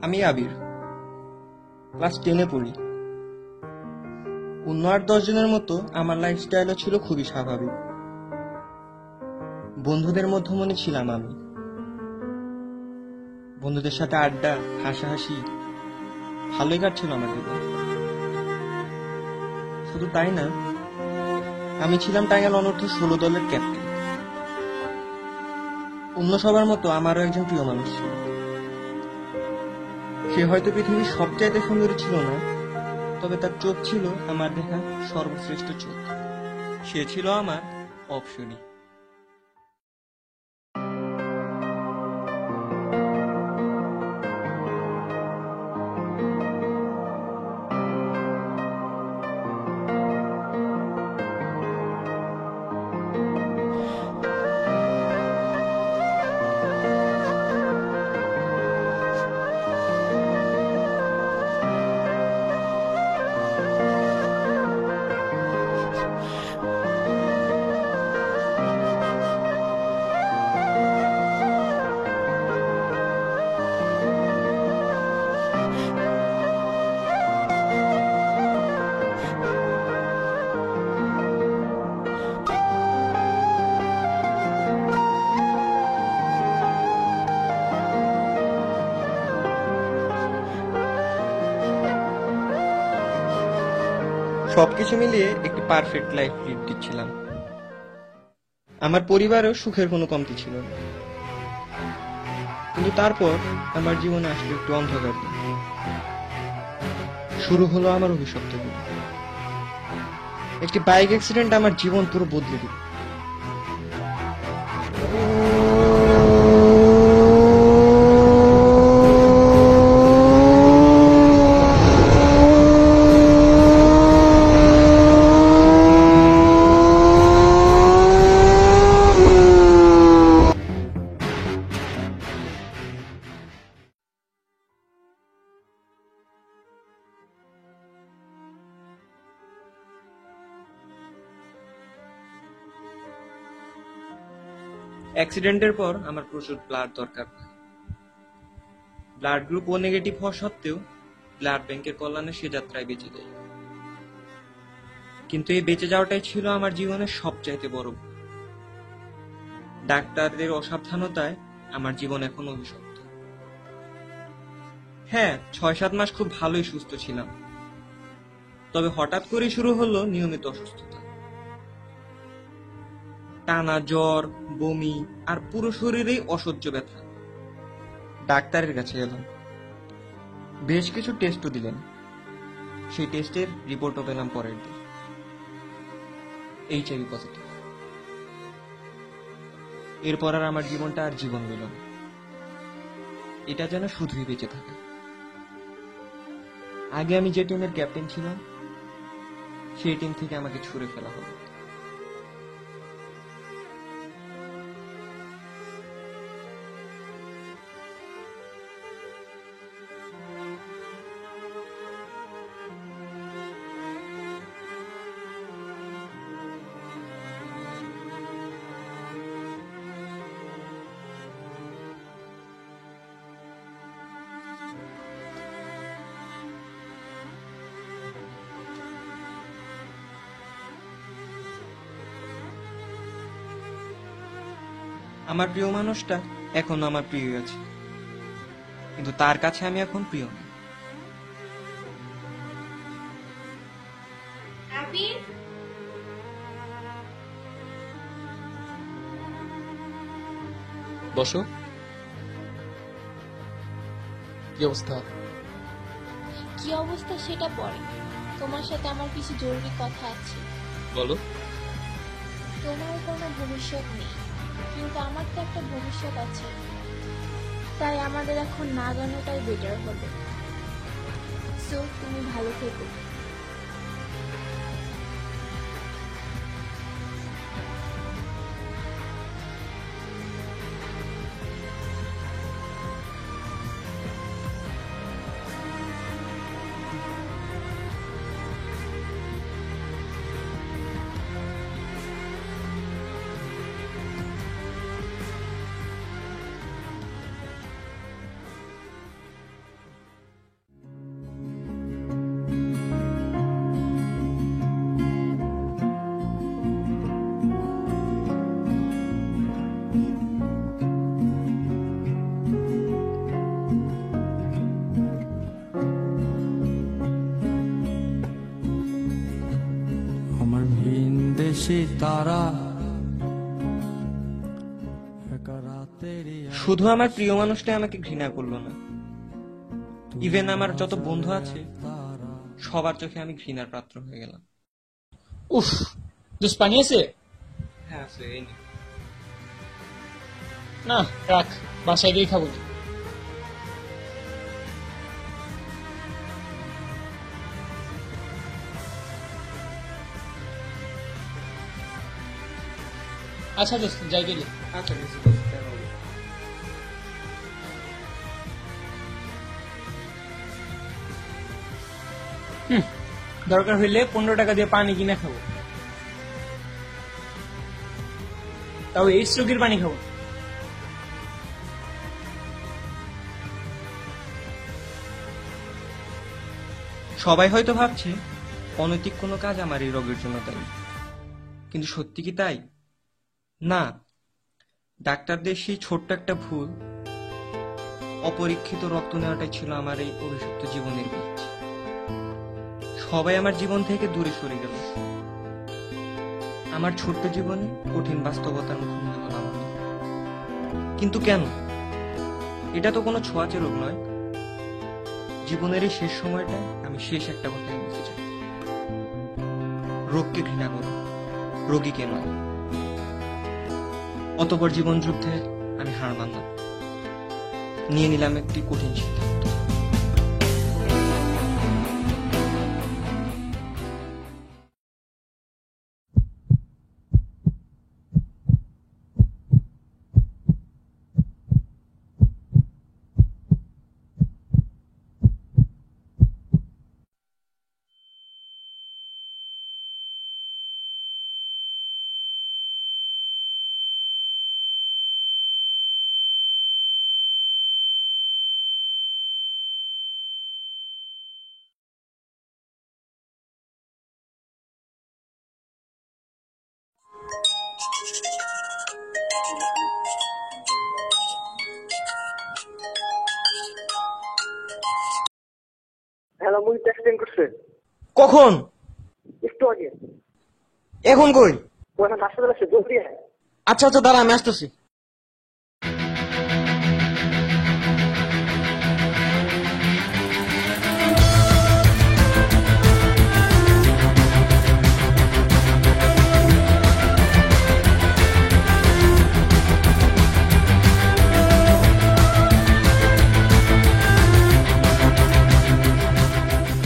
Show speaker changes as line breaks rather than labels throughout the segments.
আমি আবির, ক্লাস 10-এ পড়ি। অন্য 8-10 জনের মতো আমার লাইফস্টাইলও ছিল খুবই স্বাভাবিক। বন্ধুদের মধ্যমণি ছিলাম আমি। বন্ধুদের সাথে আড্ডা, হাসাহাসি ভালোই কাটছিল আমার জীবন। শুধু তাই না, আমি ছিলাম টাঙ্গাইল অনূর্ধ্ব 16 দলের ক্যাপ্টেন। অন্য সবার মতো আমারও একজন প্রিয় মানুষ ছিল। সে হয়তো পৃথিবীর সবচাইতে সুন্দরী ছিল না, তবে তার চোখ ছিল আমার দেখা সর্বশ্রেষ্ঠ চোখ। সে ছিল আমার অপশনী। সবকিছু মিলিয়ে একটি পারফেক্ট লাইফ লিড দিচ্ছিলাম। আমার পরিবারেও সুখের কোনো কমতি ছিল না। কিন্তু তারপর আমার জীবনে আসলো একটু অন্ধকার দিন। শুরু হলো আমার অভিশপ্তগুলো। একটি বাইক অ্যাক্সিডেন্ট আমার জীবন পুরো বদলে দিল। অ্যাক্সিডেন্টের পর আমার প্রচুর ব্লাড দরকার। ব্লাড গ্রুপ ও নেগেটিভ হওয়া সত্ত্বেও ব্লাড ব্যাংকের কল্যাণে সে যাত্রায় বেঁচে যায়। কিন্তু এই বেঁচে যাওয়াটাই ছিল আমার জীবনের সবচাইতে বড় ভুল। ডাক্তারদের অসাবধানতায় আমার জীবন এখন অভিশপ্ত। হ্যাঁ, 6-7 মাস খুব ভালোই সুস্থ ছিলাম, তবে হঠাৎ করেই শুরু হলো নিয়মিত অসুস্থতা। টানা জ্বর, বমি আর পুরো শরীরেই অসহ্য ব্যথা। ডাক্তারের কাছে এলাম, বেশ কিছু টেস্টও দিলেন। সেই টেস্টের রিপোর্টও পেলাম পরের দিন, HIV পজিটিভ। এরপর আর আমার জীবনটা আর জীবন রইল না। এটা যেন শুধুই বেঁচে থাকে। আগে আমি যে টিমের ক্যাপ্টেন ছিলাম, সেই টিম থেকে আমাকে ছুড়ে ফেলা হলো। আমার প্রিয় মানুষটা এখনো আমার প্রিয় আছে, কিন্তু তার কাছে আমি এখন প্রিয় না।
বসো। কি অবস্থা?
কি অবস্থা সেটা পরে, তোমার সাথে আমার কিছু জরুরি কথা আছে।
বলো।
তোমার কোনো ভবিষ্যৎ নেই, কিন্তু আমার তো একটা ভবিষ্যৎ আছে। তাই আমাদের এখন না জানাটাই বেটার হবে। সো তুমি ভালো থেকো।
सितारा एक रातेर
শুধু আমার প্রিয় মানুষটা আমাকে ঘৃণা করলো না, ইভেন আমার যত বন্ধু আছে সবার চোখে আমি ঘৃণার পাত্র হয়ে গেলাম।
উফ, জুস পানি আছে?
হ্যাঁ আছে, এই নে।
না রাখ, বাসায় গিয়ে খাবো। আচ্ছা দোস্ত, যাই গেলে।
আচ্ছা কিছু করতে হবে।
দরকার হইলে 15 টাকা দিয়ে পানি কিনে খাবো, তাও এই রোগীর পানি খাবো।
সবাই হয়তো ভাবছে অনৈতিক কোনো কাজ আমার এই রোগের জন্য দায়ী, কিন্তু সত্যি কি তাই? না, ডাক্তারদের সেই ছোট্ট একটা ভুল, অপরীক্ষিত রক্ত নেওয়াটাই ছিল আমার এই অভিশপ্ত জীবনের বীজ। সবাই আমার জীবন থেকে দূরে সরে গেল, আমার ছোট্ট জীবনে কঠিন বাস্তবতার মুখোমুখি হলাম আমি। কিন্তু কেন? এটা তো কোনো ছোঁয়াচে রোগ নয়। জীবনের এই শেষ সময়টা আমি শেষ একটা কথাই বলতে চাই, রোগকে ঘৃণা করো, রোগীকে নয়। অতপর জীবন যুদ্ধে আমি হার মানলাম, নিয়ে নিলাম একটি কঠিন সিদ্ধান্ত।
হ্যালো, মুই টেক্সটিং করছে
কখন?
একটু আগে।
এখন কই?
ওখানে হাসপাতাল আছে, জলদি আয়।
আচ্ছা আচ্ছা, দাঁড়া, আমি আসতেছি।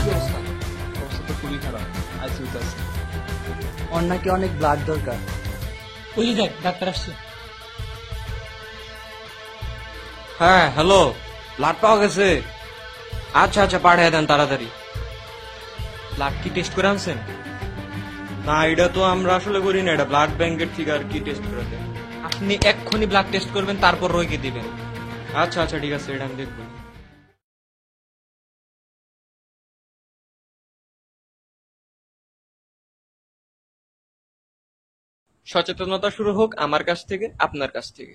কি অবস্থা? অবস্থা তো খুবই খারাপ, আইসিইউতে আছে।
ওর নাকি অনেক ব্লাড দরকার।
ওই যে দেখ, ডাক্তার আসছে।
হ্যাঁ হ্যালো, ব্লাড পাওয়া গেছে? আচ্ছা আচ্ছা, পাঠিয়ে দেন তাড়াতাড়ি। ব্লাড কি টেস্ট করে আনছেন? না, এটা তো আমরা আসলে করি না, এটা ব্লাড ব্যাংকের থেকে আর কি টেস্ট করে দেন। আপনি এক্ষুনি ব্লাড টেস্ট করবেন, তারপর রোগীকে দিবেন। আচ্ছা আচ্ছা ঠিক আছে, এটা আমি দেখবো। সচেতনতা শুরু হোক আমার কাছ থেকে, আপনার কাছ থেকে।